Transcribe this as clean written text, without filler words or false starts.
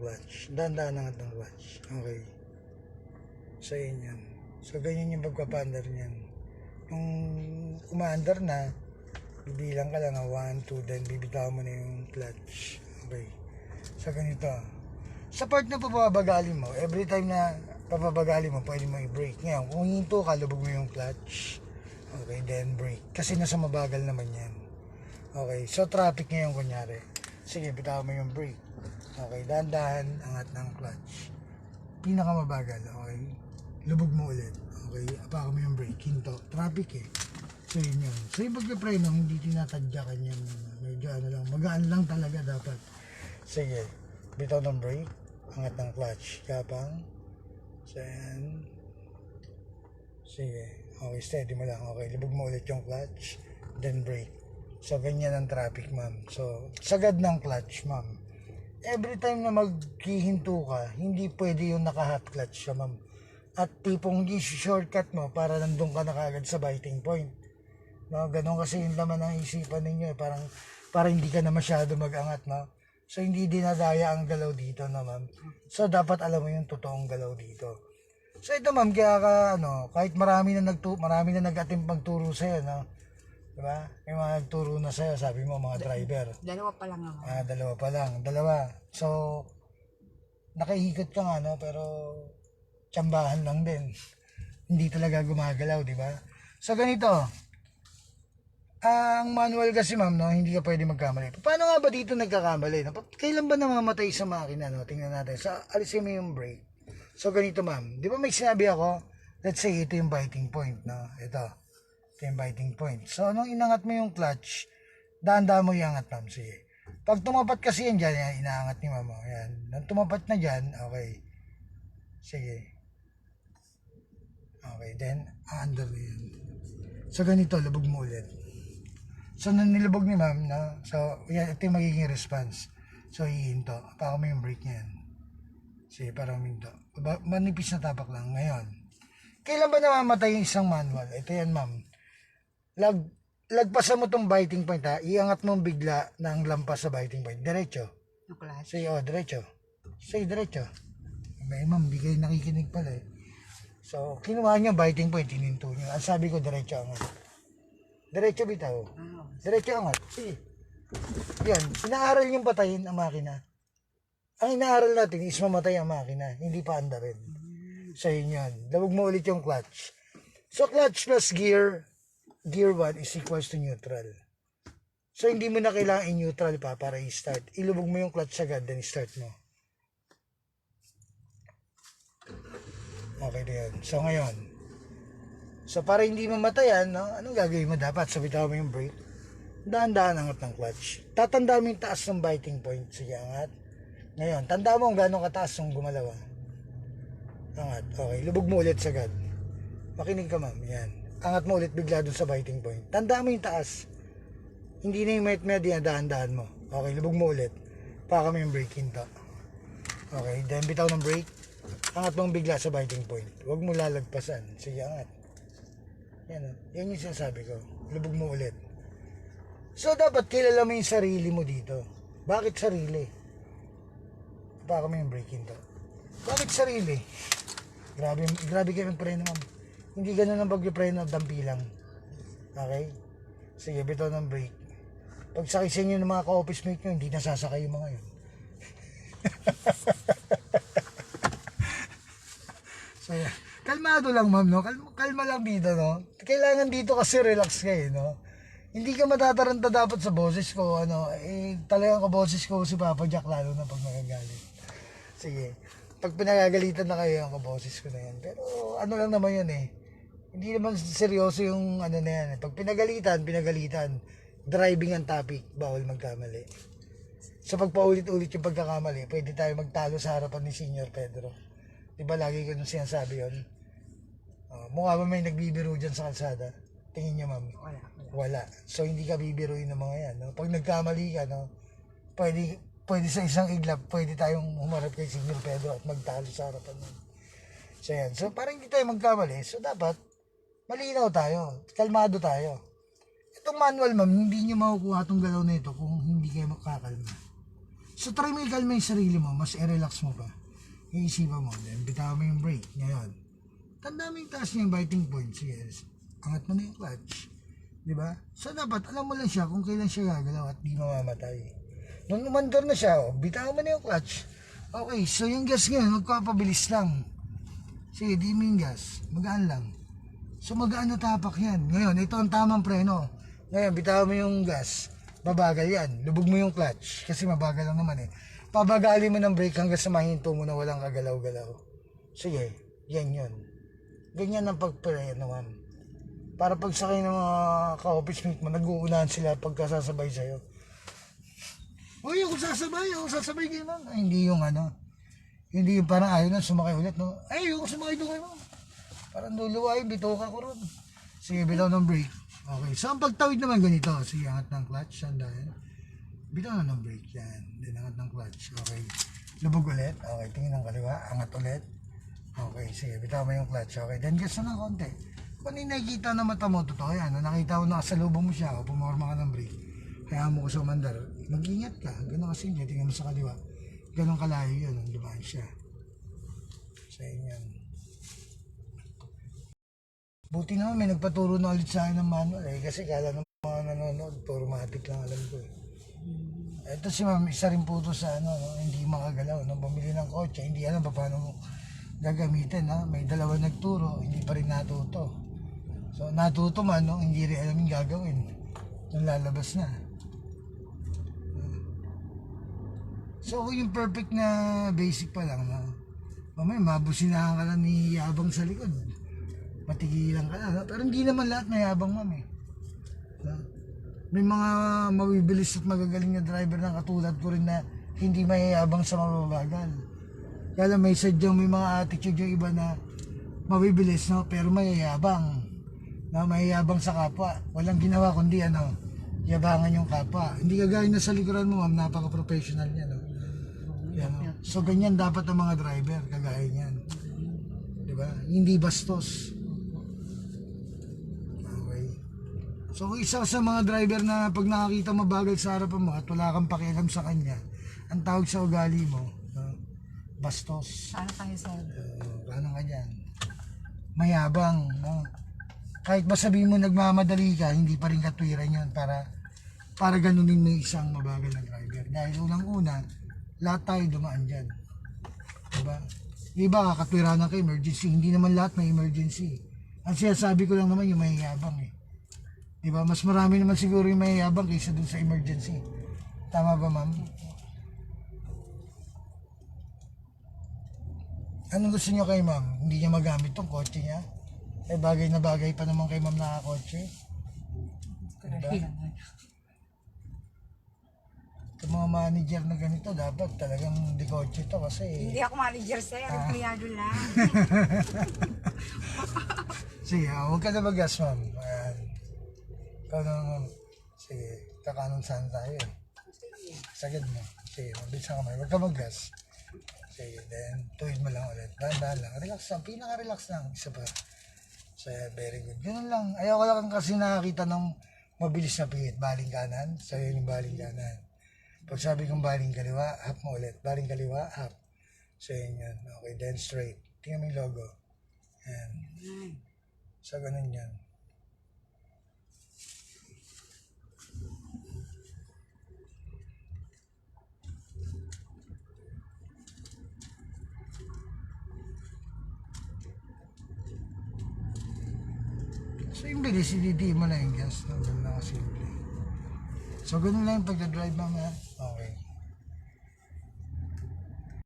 clutch. Dahan-dahan angat ng clutch. Okay. So, yun yan. So, ganyan yung pagpapaandar niyan. Yung umaandar na, bibilang ka lang 1, 2, then bibitaw mo na yung clutch. Okay. So, ganito. Sa part na papabagali mo, every time na papabagali mo, pwede mo i-brake. Ngayon, kung hinto ka, lubog mo yung clutch. Okay, then brake. Kasi nasa mabagal naman yan. Okay, so traffic ngayon kunyari. Sige, bitaw mo yung brake. Okay, dahan-dahan, angat ng clutch. Pinakamabagal, okay. Lubog mo ulit. Okay, apakan mo yung brake. Hinto. Traffic eh. So yun yun. So yung pagka-preno, hindi tinatadyakan yan. Medyo ano lang, magaan lang talaga dapat. Sige, bitaw ng brake. Angat ng clutch. Kapang. So yan. Sige. Okay, steady mo lang. Okay, lubog mo ulit yung clutch. Then brake. So, ganyan ang traffic, ma'am. So, sagad ng clutch, ma'am. Every time na maghihinto ka, hindi pwede yung naka-hot clutch siya, ma'am. At tipong i-shortcut mo para nandun ka na kagad sa biting point. No, ganun kasi yung laman ng isipan ninyo. Para hindi ka na masyado mag-angat, no? So, hindi dinadaya ang galaw dito, no, ma'am? So, dapat alam mo yung totoong galaw dito. So, ito, ma'am, kaya ka, kahit marami na nag-attempt magturo sa'yo, no? Diba? May mga nagturo na sa'yo, sabi mo, mga driver. Dalawa pa lang naman. Dalawa pa lang. Dalawa. So, nakaikot ka nga, no? Pero, tsambahan lang din. Hindi talaga gumagalaw, di ba? So, ganito. Ang manual kasi, ma'am, no? Hindi ka pwede magkamali. Paano nga ba dito nagkakamali? No? Kailan ba namamatay sa makina, no? Tingnan natin. So, alisin mo yung brake. So, ganito, ma'am. Di ba may sinabi ako? Let's say, ito yung biting point, no? Ito yung biting point. So, nung inangat mo yung clutch, dahan-dahan mo iangat, ma'am. Sige. Pag tumapat kasi yan dyan, yan, inaangat ni mama. Yan. Nung tumapat na dyan, okay. Sige. Okay, then, under na yan. So, ganito, lubog mo ulit. So, nung nilubog ni ma'am, no? So, yan, ito yung magiging response. So, hihinto. Paka mo yung brake niyan. Sige, parang minto. Manipis na tapak lang. Ngayon, kailan ba namamatay yung isang manual? Ito yan, ma'am. Lagpasan mo tong biting point, ha. Iangat mo bigla ng lampas sa biting point. Diretso. Say, diretso. Say, diretso. May ma'am, di kayo nakikinig pala eh. So, kinuha niyo biting point, hininto niyo. Ang sabi ko, diretso angat. Diretso bitaw. Diretso angat. Sige. Yan, inaaral yung patayin ang makina. Ang inaaral natin is mamatay ang makina, hindi pa andarin. So, yun yan. Labog mo ulit yung clutch. So, clutch plus gear 1 is equals to neutral. So, hindi mo na kailangan i-neutral pa para i-start. Ilubog mo yung clutch agad, then start mo. Okay na yun. So, ngayon. So, para hindi mamatayan, no? Anong gagawin mo dapat? Sabitawan mo yung brake. Dahan-dahan angat ng clutch. Tatanda mo yung taas ng biting point. Sige, angat. Ngayon, tanda mo kung gano'ng kataas yung gumalaw. Angat. Okay, lubog mo ulit sagad. Makinig ka, ma'am. Yan. Angat mo ulit bigla dun sa biting point. Tandaan mo yung taas. Hindi na yung met-med yan, dahan-dahan mo. Okay, lubog mo ulit. Paka mo yung brake, hinto. Okay, then bitaw ng brake. Angat mo bigla sa biting point. Huwag mo lalagpasan. Sige, angat. Yan, yan yung sinasabi ko. Lubog mo ulit. So, dapat kilala mo yung sarili mo dito. Bakit sarili? Paka mo yung brake, hinto. Bakit sarili? Grabe kayo magpreno, ma'am. Hindi ganun ang pag-preno, dampi lang. Okay? Sige, bitaw ng brake. Pag sakay sa inyo ng mga ka-office mate nyo, hindi nasasakay yung mga yun. So, kalmado lang, ma'am, no? Kalma lang dito, no? Kailangan dito kasi relax kayo, no? Hindi ka matataranta dapat sa boses ko, talagang kaboses ko si Papa Jack, lalo na pag nagagalit. Sige. Pag pinagagalitan na kayo, ang kaboses ko na yan. Pero ano lang naman yun eh. Hindi naman seryoso yung ano na yan. Pag pinagalitan. Driving ang topic, bawal magkamali. So pag paulit-ulit yung pagkakamali, pwede tayo magtalo sa harapan ni Senior Pedro. Diba lagi ko nung sinasabi yun? Mukha ba may nagbibiro dyan sa kalsada? Tingin nyo, ma'am? Wala. So hindi ka bibiruin ng mga yan. No? Pag nagkamali ka, no? Pwede sa isang iglap, pwede tayong humarap kay Senior Pedro at magtalo sa harapan nun. So yan. So para hindi tayo magkamali, so dapat malinaw tayo, kalmado tayo. Itong manual, ma'am, hindi nyo makukuha itong galaw na ito kung hindi kayo makakalma. So try mo ikalma yung sarili mo, mas i-relax mo pa. Iisipan mo, then bitaw mo yung brake. Ngayon, tanda mo yung taas niya yung biting point. Sige, angat mo na yung clutch. Diba? So dapat alam mo lang siya kung kailan siya gagalaw at di mamamatay. Nung umandar na siya, bitaw mo na yung clutch. Okay, so yung gas ngayon, magpapabilis lang. Sige, di mo yung gas. Magaan lang. So magaan na tapak yan. Ngayon, ito ang tamang preno. Ngayon, bitaw mo yung gas. Babagal yan. Lubog mo yung clutch. Kasi mabagal lang naman eh. Pabagali mo ng brake hanggang sa mahinto mo na walang kagalaw-galaw. Sige, yan yun. Ganyan ang pagpreno, ma'am. Para pag sakay ng mga ka-office mate mo, nag-uunahan sila pagkasasabay sa'yo. Uy, ako sasabay kayo, ma'am. Ay, hindi yung ano. Hindi yung parang ayaw na sumakay ulit, no? Ay, ayoko sumakay doon kayo, ma'am. Parang luluwain, bitoka ko ron. Sige, bitaw ng brake. Okay, so ang pagtawid naman ganito. Sige, angat ng clutch, sandaan. Bitaw na ng brake, yan. Then angat ng clutch, okay. Lubog ulit, okay, tingin ng kaliwa, angat ulit. Okay, sige, bitaw mo yung clutch, okay. Then gas na ng konti. Kung hindi nakikita na mata mo, totoo yan. Nakita ko na kasalubong mo siya, o pumorma ka ng brake. Kaya mo ko sa mandar, mag-ingat ka. Ganun kasi niya, tingnan mo sa kaliwa. Ganun kalayo yun, ang dumaan siya. Sa inyan. Buti naman may nagpaturo na ulit sa akin ng manual eh. Kasi kala ng mga nanonood, automatic lang alam ko eh. Ito si ma'am, isa rin po ito sa ano, no, hindi makagalaw. Nung bumili ng kotse, hindi alam pa paano mo gagamitin. No? May dalawa nagturo, hindi pa rin natuto. So natuto man, no, hindi rin alam yung gagawin. Nung lalabas na. So yung perfect na basic pa lang, no? Mamaya mabusinahan ka lang ni Yabang sa likod. Matigilan ka na, no? Pero hindi naman lahat may Yabang, ma'am eh. No? May mga mabibilis at magagaling na driver na katulad ko rin na hindi mayayabang sa mababagal. Kaya may sadyang may mga attitude yung iba na mabibilis, no? Pero mayayabang. Na mayayabang sa kapwa. Walang ginawa kundi ano, yabangan yung kapwa. Hindi kagaya na sa likuran mo, ma'am, napaka-professional niya, no? Yan, no? So ganyan dapat ang mga driver, kagaya niyan. Diba? Hindi bastos. Okay. So kung isa sa mga driver na pag nakakita mabagal sa harapan mo at wala kang pakialam sa kanya, ang tawag sa ugali mo, no? Bastos. Ano tayo sa Paano ka dyan? Mayabang, no? Kahit ba sabihin mo nagmamadali ka, hindi pa rin katwiran yun para ganunin mo isang mabagal na driver. Dahil unang-una, lahat tayo dumaan dyan. Diba? Iba kakatwiranan ka emergency, hindi naman lahat may emergency. Ang sinasabi ko lang naman yung mayayabang eh. Diba? Mas marami naman siguro yung mayayabang kaysa dun sa emergency. Tama ba, ma'am? Anong gusto nyo kay ma'am? Hindi niya magamit tong kotse niya? Eh bagay na bagay pa naman kay ma'am nakakotse. Diba? Yung mga manager na ganito, dapat talagang di kotse to kasi... Hindi ako manager sa'yo, empleyado lang. Sige, huwag ka na mag-gas, ma'am. Ayan. Ikaw na, ma'am. Sige, kakanon saan tayo eh. Sagad mo. Sige, mabilis ka kamay. Huwag ka mag-gas. Sige, then, tuwid mo lang ulit. Dahan-dahan lang. Relax lang. Pinaka-relax lang. Isa pa. So, very good. Ganun lang. Ayaw ko lang kasi nakakita ng mabilis na pihit. Baling kanan. So, yun yung baling kanan. Pag sabi kong baling kaliwa, half mo ulit. Baling kaliwa, half. So, yun yun. Okay, then straight. Tingnan mo yung logo. Ayan. So, ganun yan. So, yung bilis, hindi mo na yung gas. Ganun lang kasimple. So, ganun lang yung pagdadrive, ma'am. Okay.